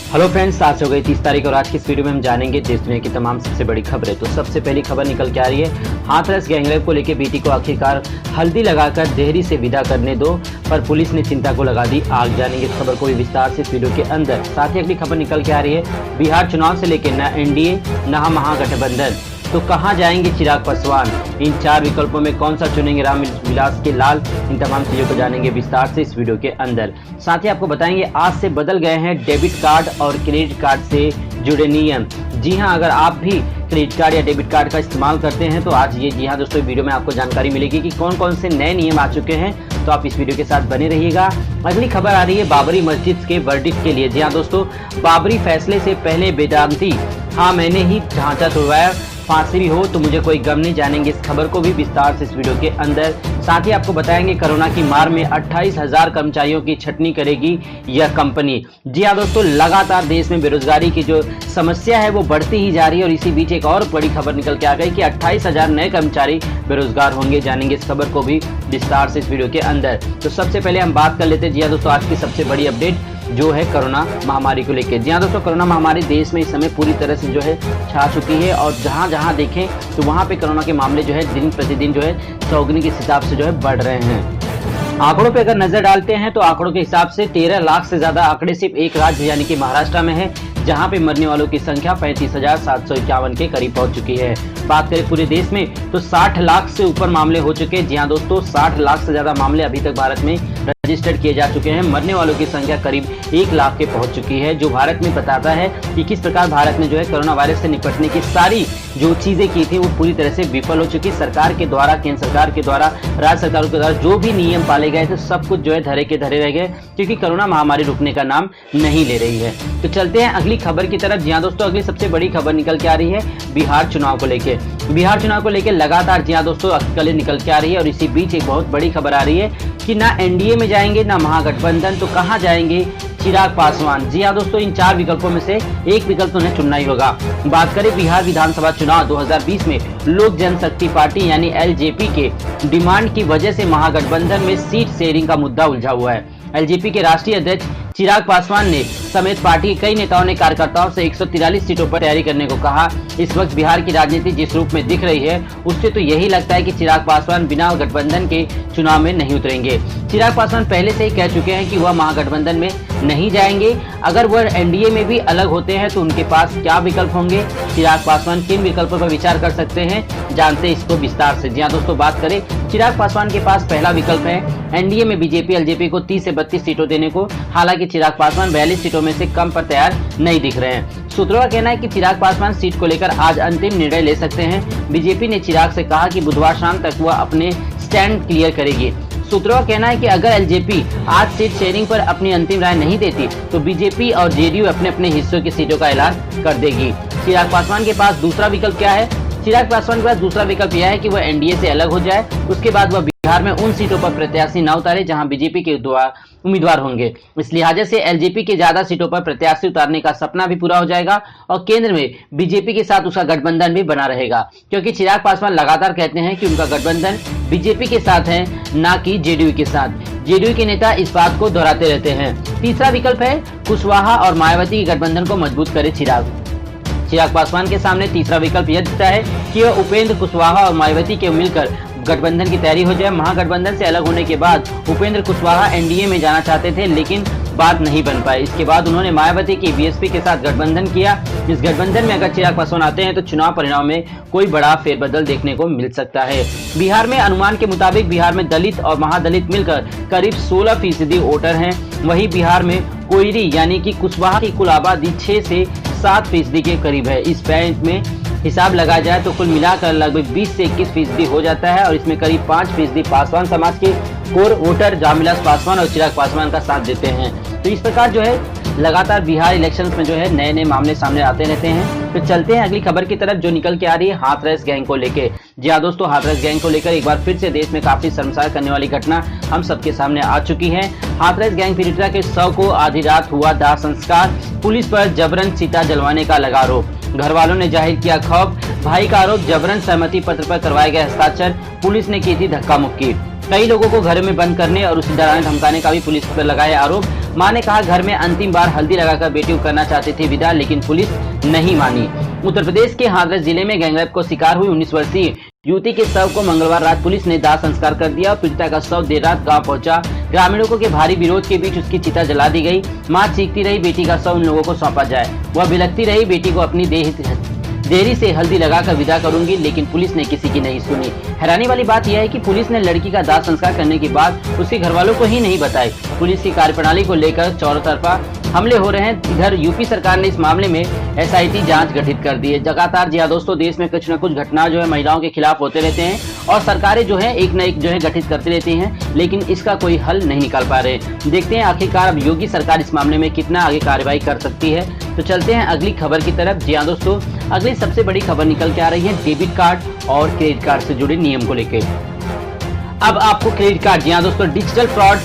Hello friends, आज हो गई 30 तारीख और आज की इस वीडियो में हम जानेंगे देश दुनिया की तमाम सबसे बड़ी खबरें। तो सबसे पहली खबर निकल के आ रही है, हाथरस गैंगरेप को लेकर बेटी को आखिरकार हल्दी लगाकर देहरी से विदा करने दो, पर पुलिस ने चिंता को लगा दी आग। जानेंगे इस खबर को भी विस्तार से इस वीडियो के अंदर। साथ ही अगली खबर निकल के आ रही है, बिहार चुनाव से लेकर न एनडीए न महागठबंधन, तो कहां जाएंगे चिराग पासवान, इन 4 विकल्पों में कौन सा चुनेंगे राम विलास के लाल। इन तमाम चीजों को जानेंगे विस्तार से इस वीडियो के अंदर। साथ ही आपको बताएंगे आज से बदल गए हैं डेबिट कार्ड और क्रेडिट कार्ड से जुड़े नियम। जी हां, अगर आप भी क्रेडिट कार्ड या डेबिट कार्ड का इस्तेमाल करते हैं तो आज ये जी हां दोस्तों वीडियो में आपको जानकारी मिलेगी कि कौन कौन से नए नियम आ चुके हैं। तो आप इस वीडियो के साथ बने रहिएगा। अगली खबर आ रही है बाबरी मस्जिद के वर्डिक्ट के लिए। जी हां दोस्तों, बाबरी फैसले से पहले वेदांती, हाँ मैंने ही ढांचा तोड़वाया, फांसी भी हो तो मुझे कोई गम नहीं। जानेंगे इस खबर को भी विस्तार से इस वीडियो के अंदर। साथ ही आपको बताएंगे कोरोना की मार में 28,000 कर्मचारियों की छटनी करेगी यह कंपनी। जी हाँ दोस्तों, लगातार देश में बेरोजगारी की जो समस्या है वो बढ़ती ही जा रही है और इसी बीच एक और बड़ी खबर निकल के आ गई कि 28,000 नए कर्मचारी बेरोजगार होंगे। जानेंगे इस खबर को भी विस्तार से इस वीडियो के अंदर। तो सबसे पहले हम बात कर लेते हैं जी हाँ दोस्तों आज की सबसे बड़ी अपडेट जो है कोरोना महामारी को लेकर। जी हाँ दोस्तों, कोरोना महामारी देश में इस समय पूरी तरह से जो है छा चुकी है और जहाँ जहाँ देखें तो वहाँ पे कोरोना के मामले जो है दिन प्रतिदिन जो है चौगुनी के हिसाब से जो है बढ़ रहे हैं। आंकड़ों पे अगर नजर डालते हैं तो आंकड़ों के हिसाब से 13 लाख से ज्यादा आंकड़े सिर्फ एक राज्य यानी कि महाराष्ट्र में है, जहां पे मरने वालों की संख्या 35,751 के करीब पहुंच चुकी है। बात करें पूरे देश में तो 60 लाख से ऊपर मामले हो चुके हैं। जी हाँ दोस्तों, 60 लाख से ज्यादा मामले अभी तक भारत में रजिस्टर्ड किए जा चुके हैं। मरने वालों की संख्या करीब 1 लाख के पहुंच चुकी है, जो भारत में बताता है कि किस प्रकार भारत में जो है कोरोना वायरस से निपटने की सारी जो चीजें की थी वो पूरी तरह से विफल हो चुकी। सरकार के द्वारा, केंद्र सरकार के द्वारा, राज्य सरकारों के द्वारा जो भी नियम पाले गए थे सब कुछ जो है धरे के धरे रह गए, क्योंकि कोरोना महामारी रुकने का नाम नहीं ले रही है। तो चलते हैं अगली खबर की तरफ। जी हाँ दोस्तों, अगली सबसे बड़ी खबर निकल के आ रही है बिहार चुनाव को लेकर। बिहार चुनाव को लेकर लगातार जी हाँ दोस्तों अटकलें निकल के आ रही है और इसी बीच एक बहुत बड़ी खबर आ रही है कि ना एनडीए में जाएंगे ना महागठबंधन, तो कहां जाएंगे चिराग पासवान। जी हाँ दोस्तों, इन 4 विकल्पों में से एक विकल्प तो उन्हें चुनना ही होगा। बात करें बिहार विधानसभा चुनाव 2020 में लोक जनशक्ति पार्टी यानी एलजेपी के डिमांड की वजह से महागठबंधन में सीट शेयरिंग का मुद्दा उलझा हुआ है। एलजेपी के राष्ट्रीय अध्यक्ष चिराग पासवान ने समेत पार्टी के कई नेताओं ने कार्यकर्ताओं से 143 सीटों पर तैयारी करने को कहा। इस वक्त बिहार की राजनीति जिस रूप में दिख रही है उससे तो यही लगता है कि चिराग पासवान बिना गठबंधन के चुनाव में नहीं उतरेंगे। चिराग पासवान पहले से ही कह चुके हैं कि वह महागठबंधन में नहीं जाएंगे। अगर वह एनडीए में भी अलग होते हैं तो उनके पास क्या विकल्प होंगे, चिराग पासवान किन विकल्पों पर विचार कर सकते हैं, जानते हैं इसको विस्तार से। जी हाँ दोस्तों, बात करें चिराग पासवान के पास पहला विकल्प है एनडीए में बीजेपी एलजेपी को 30 से 32 सीटों देने को। हालांकि चिराग पासवान 42 सीटों में से कम पर तैयार नहीं दिख रहे हैं। सूत्रों का कहना है कि चिराग पासवान सीट को लेकर आज अंतिम निर्णय ले सकते हैं। बीजेपी ने चिराग से कहा कि बुधवार शाम तक वह अपने स्टैंड क्लियर करेगी। सूत्रों का कहना है कि अगर एलजेपी आज सीट शेयरिंग पर अपनी अंतिम राय नहीं देती तो बीजेपी और जेडीयू अपने अपने हिस्सों की सीटों का ऐलान कर देगी। चिराग पासवान के पास दूसरा विकल्प क्या है? चिराग पासवान के पास दूसरा विकल्प यह है कि वह एनडीए से अलग हो जाए, उसके बाद वह बिहार में उन सीटों पर प्रत्याशी न उतारे जहां बीजेपी के उम्मीदवार होंगे। इस लिहाजे से एलजेपी के ज्यादा सीटों पर प्रत्याशी उतारने का सपना भी पूरा हो जाएगा और केंद्र में बीजेपी के साथ उसका गठबंधन भी बना रहेगा, क्योंकि चिराग पासवान लगातार कहते हैं कि उनका गठबंधन बीजेपी के साथ है, न कि जेडीयू के साथ। जेडीयू के नेता इस बात को दोहराते रहते हैं। तीसरा विकल्प है कुशवाहा और मायावती के गठबंधन को मजबूत करे चिराग पासवान के सामने तीसरा विकल्प यह दिखता है कि वह उपेंद्र कुशवाहा और मायावती के मिलकर गठबंधन की तैयारी हो जाए। महागठबंधन से अलग होने के बाद उपेंद्र कुशवाहा एनडीए में जाना चाहते थे, लेकिन बात नहीं बन पाई। इसके बाद उन्होंने मायावती की बीएसपी के साथ गठबंधन किया। इस गठबंधन में अगर चिराग पासवान आते हैं तो चुनाव परिणाम में कोई बड़ा फेरबदल देखने को मिल सकता है। बिहार में अनुमान के मुताबिक बिहार में दलित और महादलित मिलकर करीब 16% वोटर हैं। वहीं बिहार में कोयरी यानी कि कुशवाहा की कुल आबादी 6 से 7% के करीब है। इस बैंक में हिसाब लगाया जाए तो कुल मिलाकर लगभग 20 से 21% हो जाता है और इसमें करीब 5% पासवान समाज के कोर वोटर रामविलास पासवान और चिराग पासवान का साथ देते हैं। तो इस प्रकार जो है लगातार बिहार इलेक्शंस में जो है नए नए मामले सामने आते रहते हैं। तो चलते हैं अगली खबर की तरफ जो निकल के आ रही है हाथरस गैंग को लेकर। जी हाँ दोस्तों, हाथरस गैंग को लेकर एक बार फिर से देश में काफी शर्मसार करने वाली घटना हम सबके सामने आ चुकी है। हाथरस गैंग पीड़िता के शव को आधी रात हुआ दाह संस्कार, पुलिस पर जबरन चिता जलवाने का लगा आरोप। घर वालों ने जाहिर किया खौफ, भाई का आरोप जबरन सहमति पत्र पर करवाए गए हस्ताक्षर, पुलिस ने की थी धक्का मुक्की। कई लोगों को घर में बंद करने और उसे डराने धमकाने का भी पुलिस पर लगाया आरोप। मां ने कहा घर में अंतिम बार हल्दी लगाकर बेटी को करना चाहते थे विदा, लेकिन पुलिस नहीं मानी। उत्तर प्रदेश के हाथरस जिले में गैंगरेप को शिकार हुई 19 वर्षीय युवती के शव को मंगलवार रात पुलिस ने दाह संस्कार कर दिया और पीड़िता का शव देर रात गांव पहुंचा। ग्रामीणों के भारी विरोध के बीच उसकी चिता जला दी गई। मां चीखती रही बेटी का शव उन लोगों को सौंपा जाए। वह बिलखती रही बेटी को अपनी देरी से हल्दी लगाकर विदा करूंगी, लेकिन पुलिस ने किसी की नहीं सुनी। हैरानी वाली बात यह है कि पुलिस ने लड़की का दाह संस्कार करने के बाद उसके घर वालों को ही नहीं बताई। पुलिस की कार्यप्रणाली को लेकर चारों तरफा हमले हो रहे हैं। इधर यूपी सरकार ने इस मामले में SIT जांच गठित कर दी है। लगातार जी हाँ दोस्तों, देश में कुछ न कुछ घटना जो है महिलाओं के खिलाफ होते रहते हैं और सरकारें जो है एक न एक जो है गठित करती रहती हैं, लेकिन इसका कोई हल नहीं निकाल पा रहे। देखते हैं आखिरकार अब योगी सरकार इस मामले में कितना आगे कार्रवाई कर सकती है। तो चलते हैं अगली खबर की तरफ। जी हाँ दोस्तों, अगली सबसे बड़ी खबर निकल के आ रही है डेबिट कार्ड और क्रेडिट कार्ड से जुड़े नियम को लेकर। अब आपको क्रेडिट कार्ड, जी हाँ दोस्तों, डिजिटल फ्रॉड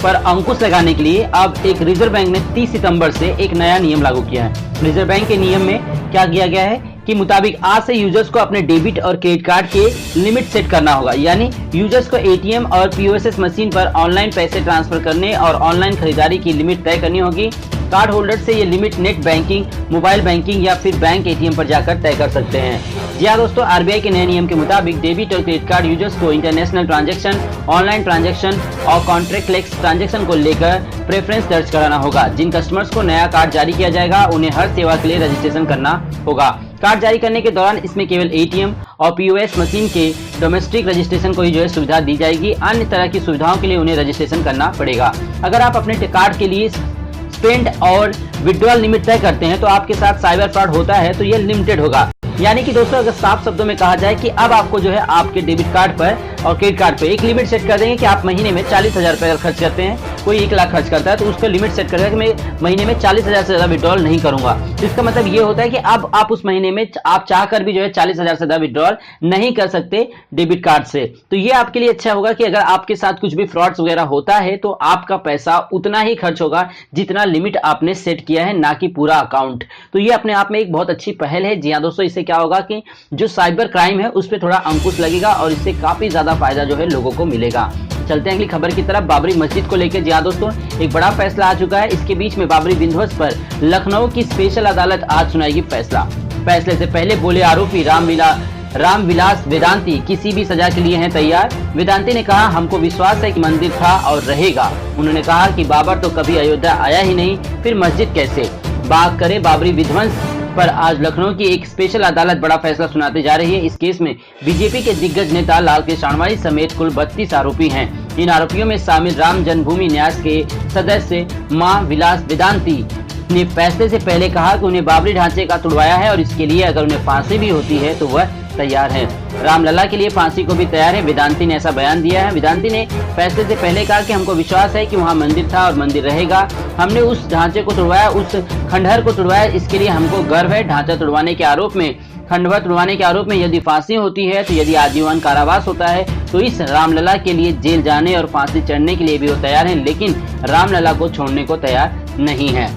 पर अंकुश लगाने के लिए अब एक रिजर्व बैंक ने 30 सितंबर से एक नया नियम लागू किया है। रिजर्व बैंक के नियम में क्या किया गया है कि मुताबिक आज से यूजर्स को अपने डेबिट और क्रेडिट कार्ड के लिमिट सेट करना होगा। यानी यूजर्स को ATM और POS मशीन पर ऑनलाइन पैसे ट्रांसफर करने और ऑनलाइन खरीदारी की लिमिट तय करनी होगी। कार्ड होल्डर से ये limit net banking, mobile banking या फिर बैंक ATM पर जाकर तय कर सकते हैं। जी हाँ दोस्तों, RBI के नए नियम के मुताबिक डेबिट और क्रेडिट कार्ड यूजर्स को इंटरनेशनल ट्रांजैक्शन, ऑनलाइन ट्रांजैक्शन और कॉन्ट्रैक्टलेस ट्रांजैक्शन को लेकर प्रेफरेंस दर्ज कराना होगा। जिन कस्टमर्स को नया कार्ड जारी किया जाएगा उन्हें हर सेवा के लिए रजिस्ट्रेशन करना होगा। कार्ड जारी करने के दौरान इसमें केवल ATM और POS मशीन के डोमेस्टिक रजिस्ट्रेशन को ही जो है सुविधा दी जाएगी। अन्य तरह की सुविधाओं के लिए उन्हें रजिस्ट्रेशन करना पड़ेगा। अगर आप अपने कार्ड के लिए स्पेंड और विड्रॉल लिमिट तय करते हैं तो आपके साथ साइबर फ्रॉड होता है तो ये लिमिटेड होगा। यानी कि दोस्तों, अगर साफ शब्दों में कहा जाए कि अब आपको जो है आपके डेबिट कार्ड पर और क्रेडिट कार्ड पे एक लिमिट सेट कर देंगे कि आप महीने में 40,000 रुपए अगर खर्च करते हैं, कोई 1 लाख खर्च करता है तो उसका लिमिट सेट करेगा कि मैं महीने में 40,000 से ज्यादा विड्रॉल नहीं करूंगा। तो इसका मतलब ये होता है कि अब आप उस महीने में आप चाहकर भी जो है 40,000 से ज्यादा विड्रॉल नहीं कर सकते डेबिट कार्ड से। तो ये आपके लिए अच्छा होगा कि अगर आपके साथ कुछ भी फ्रॉड्स वगैरह होता है तो आपका पैसा उतना ही खर्च होगा जितना लिमिट आपने सेट किया है, ना कि पूरा अकाउंट। तो ये अपने आप में एक बहुत अच्छी पहल है। जी हाँ दोस्तों, इससे क्या होगा कि जो साइबर क्राइम है उस पर थोड़ा अंकुश लगेगा और इससे काफी ज्यादा फायदा जो है लोगों को मिलेगा। चलते हैं अगली खबर की तरफ। बाबरी मस्जिद को लेकर जी हाँ दोस्तों, एक बड़ा फैसला आ चुका है। इसके बीच में बाबरी विध्वंस पर लखनऊ की स्पेशल अदालत आज सुनाएगी फैसला। फैसले से पहले बोले आरोपी रामविलास वेदांती किसी भी सजा के लिए हैं तैयार। वेदांती ने कहा, हमको विश्वास है कि मंदिर था और रहेगा। उन्होंने कहा कि बाबर तो कभी अयोध्या आया ही नहीं, फिर मस्जिद कैसे। बात करें बाबरी विध्वंस पर आज लखनऊ की एक स्पेशल अदालत बड़ा फैसला सुनाते जा रही है। इस केस में बीजेपी के दिग्गज नेता लालकृष्ण आडवाणी समेत कुल 32 आरोपी हैं। इन आरोपियों में शामिल राम जन्मभूमि न्यास के सदस्य मां विलास वेदांती ने फैसले से पहले कहा कि उन्हें बाबरी ढांचे का तुड़वाया है और इसके लिए अगर उन्हें फांसी भी होती है तो वह तैयार है। रामलला के लिए फांसी को भी तैयार है। वेदांती ने ऐसा बयान दिया है। वेदांती ने फैसले से पहले कहा कि हमको विश्वास है कि वहाँ मंदिर था और मंदिर रहेगा। हमने उस ढांचे को तुड़वाया, उस खंडहर को तुड़वाया, इसके लिए हमको गर्व है। ढांचा तुड़वाने के आरोप में, खंडहर तुड़वाने के आरोप में यदि फांसी होती है तो यदि आजीवन कारावास होता है तो इस रामलला के लिए जेल जाने और फांसी चढ़ने के लिए भी वो तैयार है, लेकिन रामलला को छोड़ने को तैयार नहीं है।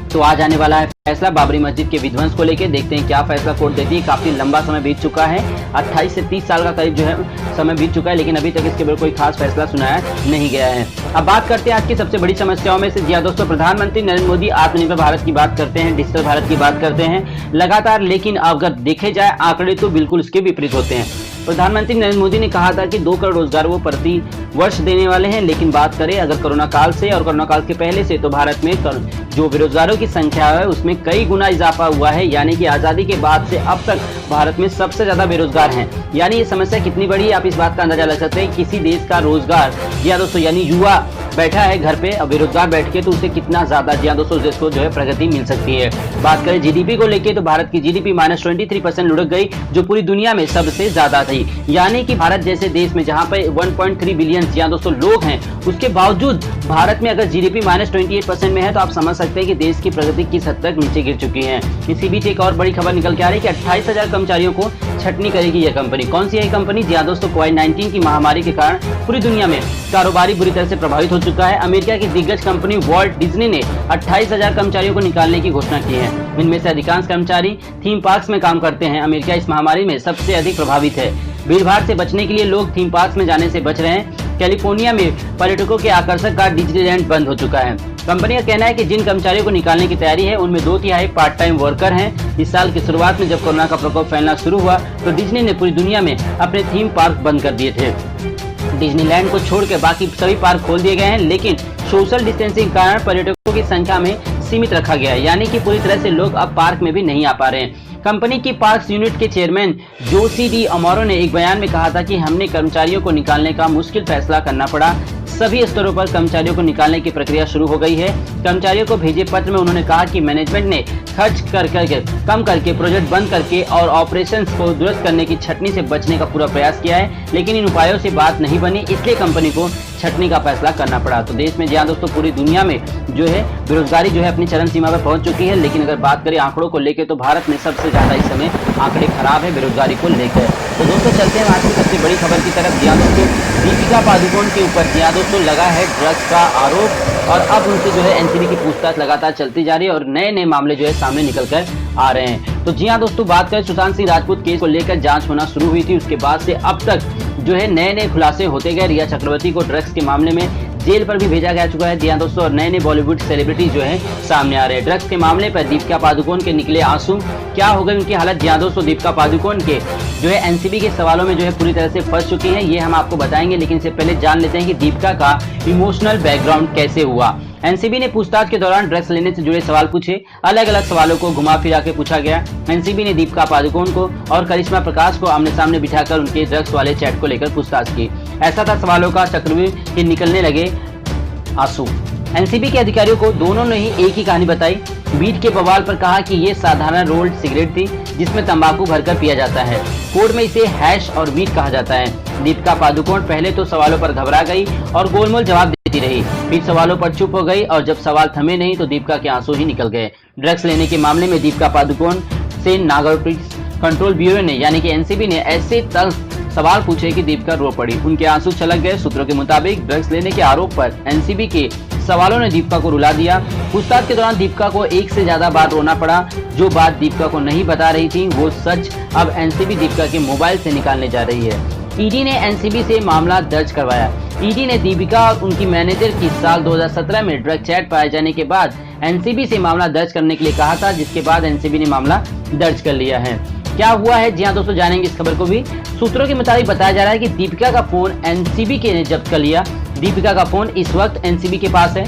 तो आज आने वाला है फैसला बाबरी मस्जिद के विध्वंस को लेकर। देखते हैं क्या फैसला कोर्ट देती है। काफी लंबा समय बीत चुका है, 28 से 30 साल का करीब जो है समय बीत चुका है, लेकिन अभी तक इसके ऊपर कोई खास फैसला सुनाया नहीं गया है। अब बात करते हैं आज की सबसे बड़ी समस्याओं में से। जी दोस्तों, प्रधानमंत्री नरेंद्र मोदी आत्मनिर्भर भारत की बात करते हैं, डिजिटल भारत की बात करते हैं लगातार, लेकिन अगर देखे जाए आंकड़े तो बिल्कुल इसके विपरीत होते हैं। प्रधानमंत्री नरेंद्र मोदी ने कहा था कि 2 करोड़ रोजगार वो प्रति वर्ष देने वाले हैं, लेकिन बात करें अगर कोरोना काल से और कोरोना काल के पहले से तो भारत में जो बेरोजगारों की संख्या है उसमें कई गुना इजाफा हुआ है। यानी कि आजादी के बाद से अब तक भारत में सबसे ज्यादा बेरोजगार हैं। यानी ये समस्या कितनी बड़ी है आप इस बात का अंदाजा लगा सकते हैं। किसी देश का रोजगार या दोस्तों यानी युवा बैठा है घर पे और बेरोजगार बैठ के तो उसे कितना ज्यादा जी दोस्तों देश को जो है प्रगति मिल सकती है। बात करें जीडीपी को लेके तो भारत की जीडीपी -23% लुढ़क गई, जो पूरी दुनिया में सबसे ज्यादा थी। यानी कि भारत जैसे देश में जहां पे 1.3 बिलियन जी दोस्तों लोग हैं, उसके बावजूद भारत में अगर जीडीपी -28% में है तो आप समझ सकते हैं कि देश की प्रगति किस हद तक नीचे गिर चुकी है। इसी बीच एक और बड़ी खबर निकल के आ रही है कि 28,000 कर्मचारियों को छटनी करेगी यह कंपनी। कौन सी है कंपनी? जी दोस्तों, कोविड-19 की महामारी के कारण पूरी दुनिया में कारोबारी बुरी तरह से प्रभावित हो चुका है। अमेरिका की दिग्गज कंपनी वॉल्ट डिज्नी ने 28,000 कर्मचारियों को निकालने की घोषणा की है। इनमें से अधिकांश कर्मचारी थीम पार्क्स में काम करते हैं। अमेरिका इस महामारी में सबसे अधिक प्रभावित है। भीड़भाड़ से बचने के लिए लोग थीम पार्क में जाने से बच रहे हैं। कैलिफोर्निया में पर्यटकों के आकर्षक का डिज्नीलैंड बंद हो चुका है। कंपनी का कहना है कि जिन कर्मचारियों को निकालने की तैयारी है उनमें 2/3 पार्ट टाइम वर्कर हैं। इस साल की शुरुआत में जब कोरोना का प्रकोप फैलना शुरू हुआ तो डिज्नी ने पूरी दुनिया में अपने थीम पार्क बंद कर दिए थे। डिज्नीलैंड को छोड़कर बाकी सभी पार्क खोल दिए गए हैं, लेकिन सोशल डिस्टेंसिंग के कारण पर्यटकों की संख्या में सीमित रखा गया है, यानी कि पूरी तरह से लोग अब पार्क में भी नहीं आ पा रहे हैं। कंपनी की पार्क्स यूनिट के चेयरमैन जोसी डी अमोरो ने एक बयान में कहा था कि हमने कर्मचारियों को निकालने का मुश्किल फैसला करना पड़ा। सभी स्तरों पर कर्मचारियों को निकालने की प्रक्रिया शुरू हो गई है। कर्मचारियों को भेजे पत्र में उन्होंने कहा कि मैनेजमेंट ने खर्च कम करके प्रोजेक्ट बंद करके और ऑपरेशंस को दुरुस्त करने की छटनी से बचने का पूरा प्रयास किया है, लेकिन इन उपायों से बात नहीं बनी, इसलिए कंपनी को छटनी का फैसला करना पड़ा। तो देश में जहाँ दोस्तों पूरी दुनिया में जो है बेरोजगारी जो है अपनी चरम सीमा पर पहुंच चुकी है, लेकिन अगर बात करें आंकड़ों को लेकर तो भारत में सबसे ज्यादा इस समय आंकड़े खराब है बेरोजगारी को लेकर। तो दोस्तों चलते हैं आज की सबसे बड़ी खबर की तरफ। जहाँ दोस्तों दीपिका पादुकोण के ऊपर जहाँ दोस्तों लगा है ड्रग्स का आरोप और अब उनसे जो है एनसीबी की पूछताछ लगातार चलती जा रही है और नए नए मामले जो है सामने निकल कर आ रहे हैं। तो जी हाँ दोस्तों बात करें सुशांत सिंह राजपूत केस को लेकर जांच होना शुरू हुई थी, उसके बाद से अब तक जो है नए नए खुलासे होते गए। रिया चक्रवर्ती को ड्रग्स के मामले में जेल पर भी भेजा जा चुका है जी हाँ दोस्तों, और नए नए बॉलीवुड सेलिब्रिटी जो है सामने आ रहे हैं। ड्रग्स के मामले पर दीपिका पादुकोण के निकले आंसू, क्या हो गई उनकी हालत। जी हाँ दोस्तों दीपिका पादुकोण के जो है एनसीबी के सवालों में जो है पूरी तरह से फंस चुकी हैं, ये हम आपको बताएंगे, लेकिन इससे पहले जान लेते हैं कि दीपिका का इमोशनल बैकग्राउंड कैसे हुआ। एनसीबी ने पूछताछ के दौरान ड्रग्स लेने से जुड़े सवाल पूछे, अलग अलग सवालों को घुमा फिरा के पूछा गया। एनसीबी ने दीपिका पादुकोण को और करिश्मा प्रकाश को आमने सामने बिठाकर उनके ड्रग्स वाले चैट को लेकर पूछताछ की। ऐसा था सवालों का चक्रव्यूह कि निकलने लगे आंसू। एनसीबी के अधिकारियों को दोनों ने ही एक ही कहानी बताई। वीड के बवाल पर कहा कि ये साधारण रोल्ड सिगरेट थी जिसमें तंबाकू भरकर पिया जाता है, कोड में इसे हैश और वीड कहा जाता है। दीपिका पादुकोण पहले तो सवालों पर घबरा गई और गोलमोल जवाब देती रही, फिर सवालों पर चुप हो गई और जब सवाल थमे नहीं तो दीपिका के आंसू ही निकल गए। ड्रग्स लेने के मामले में दीपिका पादुकोण से नारकोटिक्स कंट्रोल ब्यूरो ने यानी कि एनसीबी ने ऐसे सवाल पूछे कि दीपिका रो पड़ी, उनके आंसू छलक गए। सूत्रों के मुताबिक ड्रग्स लेने के आरोप पर एनसीबी के सवालों ने दीपिका को रुला दिया। पूछताछ के दौरान दीपिका को एक से ज्यादा बार रोना पड़ा। जो बात दीपिका को नहीं बता रही थी वो सच अब एनसीबी दीपिका के मोबाइल से निकालने जा रही है। ईडी ने एनसीबी से मामला दर्ज करवाया। ईडी ने दीपिका और उनकी मैनेजर की साल 2017 में ड्रग चैट पाए जाने के बाद एनसीबी से मामला दर्ज करने के लिए कहा था, जिसके बाद एनसीबी ने मामला दर्ज कर लिया है। क्या हुआ है जी हाँ दोस्तों जानेंगे इस खबर को भी। सूत्रों के मुताबिक बताया जा रहा है कि दीपिका का फोन एनसीबी के ने जब्त कर लिया। दीपिका का फोन इस वक्त एनसीबी के पास है।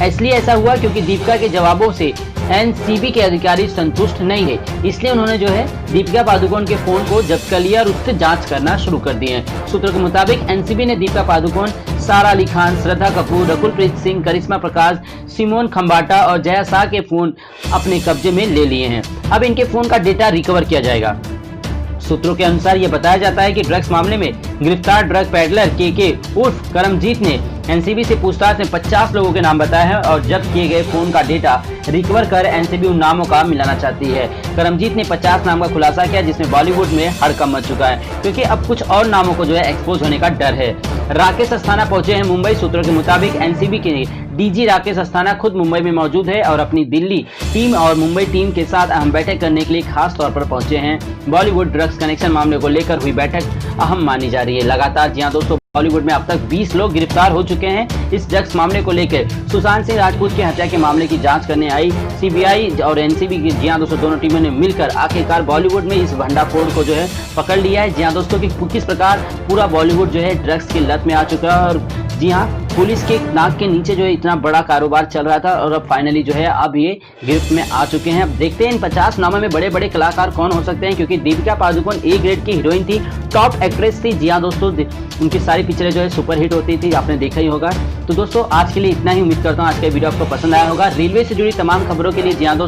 इसलिए ऐसा हुआ क्योंकि दीपिका के जवाबों से एनसीबी के अधिकारी संतुष्ट नहीं है, इसलिए उन्होंने जो है दीपिका पादुकोण के फोन को जब्त कर लिया और उससे जांच करना शुरू कर दिए हैं। सूत्रों के मुताबिक एनसीबी ने दीपिका पादुकोण, सारा अली खान, श्रद्धा कपूर, रकुलप्रीत सिंह, करिश्मा प्रकाश, सिमोन खम्बाटा और जया शाह के फोन अपने कब्जे में ले लिए हैं। अब इनके फोन का डेटा रिकवर किया जाएगा। सूत्रों के अनुसार यह बताया जाता है कि ड्रग्स मामले में गिरफ्तार ड्रग पेडलर के उर्फ करमजीत ने एनसीबी से पूछताछ में 50 लोगों के नाम बताए हैं और जब्त किए गए फोन का डेटा रिकवर कर एनसीबी उन नामों का मिलाना चाहती है। करमजीत ने 50 नाम का खुलासा किया जिसमें बॉलीवुड में हड़कंप मच चुका है, क्योंकि अब कुछ और नामों को जो है एक्सपोज होने का डर है। राकेश अस्थाना पहुंचे हैं मुंबई। सूत्रों के मुताबिक एनसीबी के डीजी राकेश अस्थाना खुद मुंबई में मौजूद है और अपनी दिल्ली टीम और मुंबई टीम के साथ अहम बैठक करने के लिए खास तौर पर पहुंचे हैं। बॉलीवुड ड्रग्स कनेक्शन मामले को लेकर हुई बैठक अहम मानी जा रही है। लगातार जी हां दोस्तों बॉलीवुड में अब तक 20 लोग गिरफ्तार हो चुके हैं इस ड्रग्स मामले को लेकर। सुशांत सिंह राजपूत की हत्या के मामले की जांच करने आई सीबीआई और एनसीबी की जी हां दोस्तों दोनों टीमों ने मिलकर आखिरकार बॉलीवुड में इस भंडाफोड़ को जो है पकड़ लिया है। जी हां दोस्तों कि किस प्रकार पूरा बॉलीवुड जो है ड्रग्स की लत में आ चुका है और जी हाँ पुलिस के नाक के नीचे जो है इतना बड़ा कारोबार चल रहा था और अब फाइनली जो है अब ये गिरफ्त में आ चुके हैं। अब देखते हैं इन 50 नामों में बड़े बड़े कलाकार कौन हो सकते हैं, क्योंकि दीपिका पादुकोण ए ग्रेड की हीरोइन थी, टॉप एक्ट्रेस थी। जी हाँ दोस्तों उनकी सारी पिक्चरें जो है सुपर हिट होती थी, आपने देखा ही होगा। तो दोस्तों आज के लिए इतना ही, उम्मीद करता हूँ आज का वीडियो आपको पसंद आया होगा। रेलवे से जुड़ी तमाम खबरों के लिए जी हाँ दोस्तों